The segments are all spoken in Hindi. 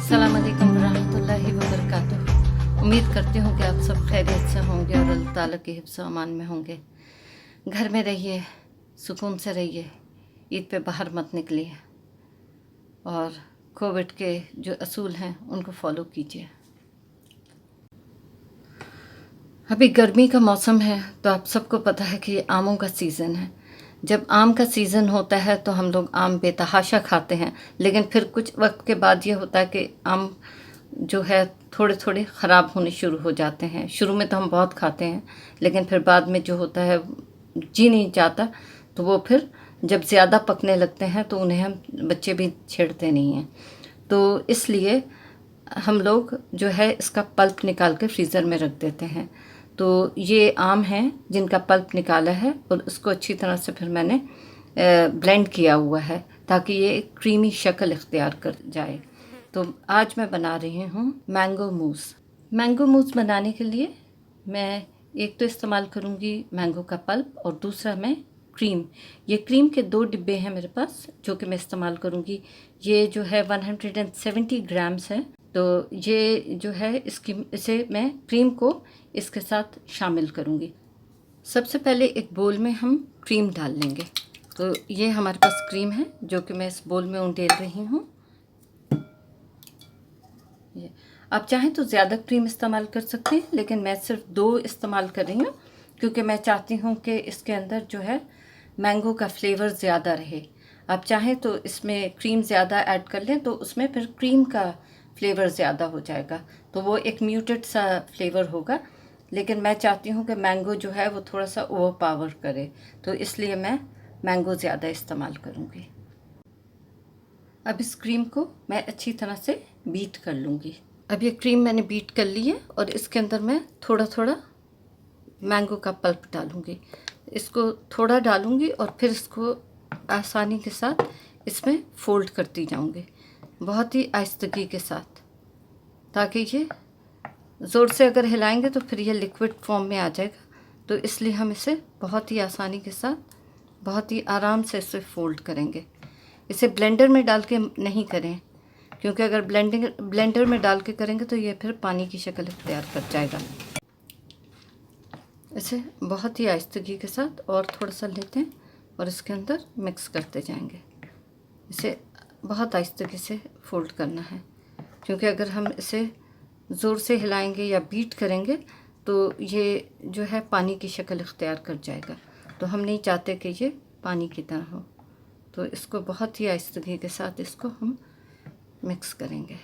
अस्सलाम वालेकुम रहमतुल्लाहि व बरकातुहू। उम्मीद करती हूँ कि आप सब खैरियत से होंगे और अल्लाह ताला के हिफ्ज़ व अमान में होंगे। घर में रहिए, सुकून से रहिए, ईद पे बाहर मत निकलिए और कोविड के जो असूल हैं उनको फॉलो कीजिए। अभी गर्मी का मौसम है तो आप सबको पता है कि ये आमों का सीज़न है। जब आम का सीज़न होता है तो हम लोग आम बेतहाशा खाते हैं, लेकिन फिर कुछ वक्त के बाद ये होता है कि आम जो है थोड़े थोड़े ख़राब होने शुरू हो जाते हैं। शुरू में तो हम बहुत खाते हैं, लेकिन फिर बाद में जो होता है जी नहीं चाहता, तो वो फिर जब ज़्यादा पकने लगते हैं तो उन्हें हम बच्चे भी छेड़ते नहीं हैं। तो इसलिए हम लोग जो है इसका पल्प निकाल के फ्रीज़र में रख देते हैं। तो ये आम हैं जिनका पल्प निकाला है और उसको अच्छी तरह से फिर मैंने ब्लेंड किया हुआ है ताकि ये एक क्रीमी शक्ल इख्तियार कर जाए। तो आज मैं बना रही हूँ मैंगो मूस। मैंगो मूस बनाने के लिए मैं एक तो इस्तेमाल करूँगी मैंगो का पल्प और दूसरा मैं क्रीम। ये क्रीम के 2 डिब्बे हैं मेरे पास जो कि मैं इस्तेमाल करूँगी। ये जो है 170 ग्राम्स है। तो ये जो है इसे मैं क्रीम को इसके साथ शामिल करूँगी। सबसे पहले एक बोल में हम क्रीम डाल लेंगे। तो ये हमारे पास क्रीम है जो कि मैं इस बोल में उंडेल रही हूँ। ये आप चाहें तो ज़्यादा क्रीम इस्तेमाल कर सकते हैं, लेकिन मैं सिर्फ 2 इस्तेमाल कर रही हूँ क्योंकि मैं चाहती हूँ कि इसके अंदर जो है मैंगो का फ्लेवर ज़्यादा रहे। आप चाहें तो इसमें क्रीम ज़्यादा ऐड कर लें तो उसमें फिर क्रीम का फ्लेवर ज़्यादा हो जाएगा, तो वो एक म्यूटेड सा फ्लेवर होगा। लेकिन मैं चाहती हूँ कि मैंगो जो है वो थोड़ा सा ओवर पावर करे, तो इसलिए मैं मैंगो ज़्यादा इस्तेमाल करूँगी। अब इस क्रीम को मैं अच्छी तरह से बीट कर लूँगी। अब ये क्रीम मैंने बीट कर ली है और इसके अंदर मैं थोड़ा थोड़ा मैंगो का पल्प डालूँगी। इसको थोड़ा डालूँगी और फिर इसको आसानी के साथ इसमें फ़ोल्ड करती जाऊँगी, बहुत ही आहिस्तगी के साथ, ताकि ये ज़ोर से अगर हिलाएंगे तो फिर ये लिक्विड फॉर्म में आ जाएगा। तो इसलिए हम इसे बहुत ही आसानी के साथ, बहुत ही आराम से इसे फ़ोल्ड करेंगे। इसे ब्लेंडर में डाल के नहीं करें, क्योंकि अगर ब्लेंडर में डाल के करेंगे तो ये फिर पानी की शक्ल इख्तियार कर जाएगा। इसे बहुत ही आहिस्तगी के साथ और थोड़ा सा लेते हैं और इसके अंदर मिक्स करते जाएंगे। इसे बहुत आहिस्तगी से फ़ोल्ड करना है, क्योंकि अगर हम इसे ज़ोर से हिलाएंगे या बीट करेंगे तो ये जो है पानी की शक्ल इख्तियार कर जाएगा। तो हम नहीं चाहते कि ये पानी की तरह हो। तो इसको बहुत ही आहिस्तगी के साथ इसको हम मिक्स करेंगे।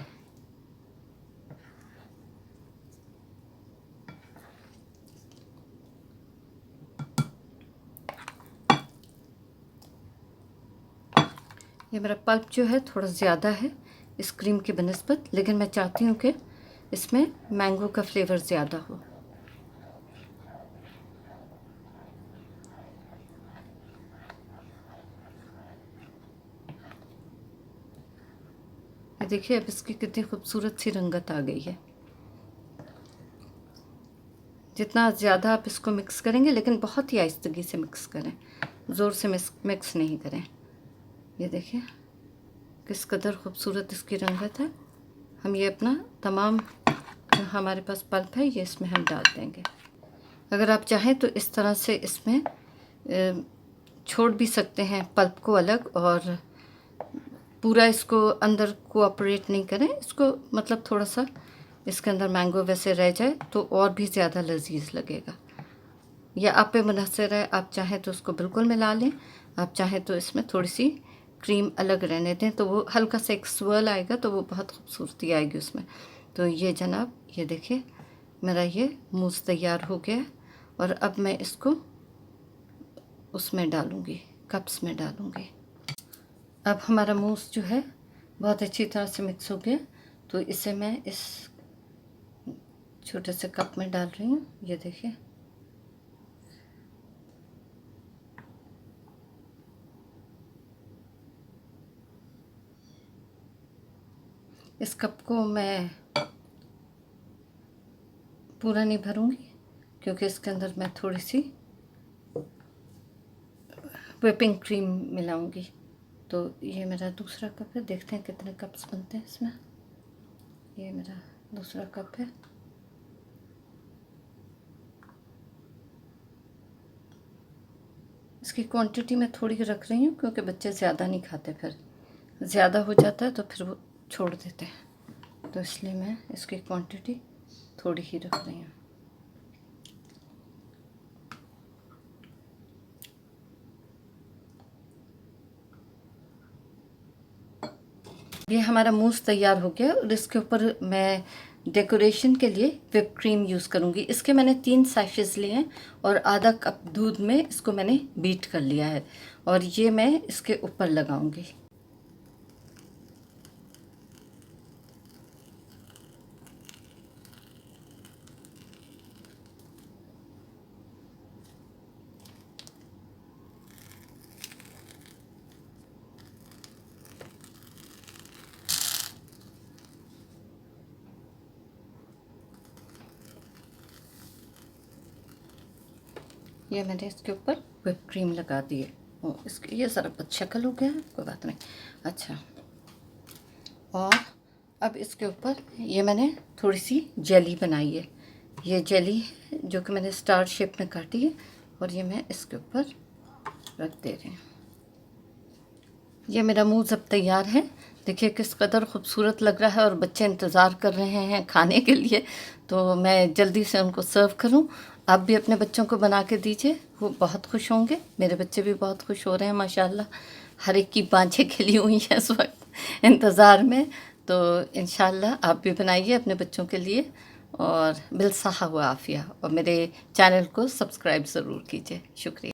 ये मेरा पल्प जो है थोड़ा ज़्यादा है इस क्रीम की बनिस्बत, लेकिन मैं चाहती हूँ कि इसमें मैंगो का फ्लेवर ज़्यादा हो। ये देखिए अब इसकी कितनी खूबसूरत सी रंगत आ गई है। जितना ज़्यादा आप इसको मिक्स करेंगे, लेकिन बहुत ही आहिस्तगी से मिक्स करें, ज़ोर से मिक्स नहीं करें। ये देखिए किस कदर खूबसूरत इसकी रंगत है। हम ये अपना तमाम जो हमारे पास पल्प है ये इसमें हम डाल देंगे। अगर आप चाहें तो इस तरह से इसमें छोड़ भी सकते हैं पल्प को अलग, और पूरा इसको अंदर कोऑपरेट नहीं करें इसको, मतलब थोड़ा सा इसके अंदर मैंगो वैसे रह जाए तो और भी ज़्यादा लजीज लगेगा। या आप पे मुनहसर है, आप चाहें तो उसको बिल्कुल मिला लें, आप चाहें तो इसमें थोड़ी सी क्रीम अलग रहने दें, तो वो हल्का सा एक स्वर्ल आएगा तो वो बहुत खूबसूरती आएगी उसमें। तो ये जनाब ये देखिए मेरा ये मूस तैयार हो गया और अब मैं इसको उसमें डालूँगी, कप्स में डालूँगी। अब हमारा मूस जो है बहुत अच्छी तरह से मिक्स हो गया, तो इसे मैं इस छोटे से कप में डाल रही हूँ। ये देखिए इस कप को मैं पूरा नहीं भरूँगी क्योंकि इसके अंदर मैं थोड़ी सी व्हिपिंग क्रीम मिलाऊंगी। तो ये मेरा दूसरा कप है, देखते हैं कितने कप्स बनते हैं इसमें। ये मेरा दूसरा कप है। इसकी क्वांटिटी मैं थोड़ी रख रही हूँ क्योंकि बच्चे ज़्यादा नहीं खाते, फिर ज़्यादा हो जाता है तो फिर वो छोड़ देते हैं, तो इसलिए मैं इसकी क्वांटिटी थोड़ी ही रख रही हूँ। ये हमारा मूस तैयार हो गया और इसके ऊपर मैं डेकोरेशन के लिए व्हिप क्रीम यूज़ करूँगी। इसके मैंने 3 सैशेस लिए हैं और आधा कप दूध में इसको मैंने बीट कर लिया है और ये मैं इसके ऊपर लगाऊंगी। ये मैंने इसके ऊपर व्हिप क्रीम लगा दी है। इसके ये ज़रा शक्ल हो गया है, कोई बात नहीं। अच्छा, और अब इसके ऊपर ये मैंने थोड़ी सी जेली बनाई है। ये जेली है जो कि मैंने स्टार शेप में काटी है और ये मैं इसके ऊपर रख दे रही हूँ। ये मेरा मूस अब तैयार है। देखिए किस कदर खूबसूरत लग रहा है और बच्चे इंतज़ार कर रहे हैं खाने के लिए, तो मैं जल्दी से उनको सर्व करूं। आप भी अपने बच्चों को बना के दीजिए, वो बहुत खुश होंगे। मेरे बच्चे भी बहुत खुश हो रहे हैं माशाल्लाह। हर एक की बाँझें खिली हुई हैं इस वक्त इंतज़ार में। तो इंशाल्लाह आप भी बनाइए अपने बच्चों के लिए और बिलसहा हुआ आफिया, और मेरे चैनल को सब्सक्राइब ज़रूर कीजिए। शुक्रिया।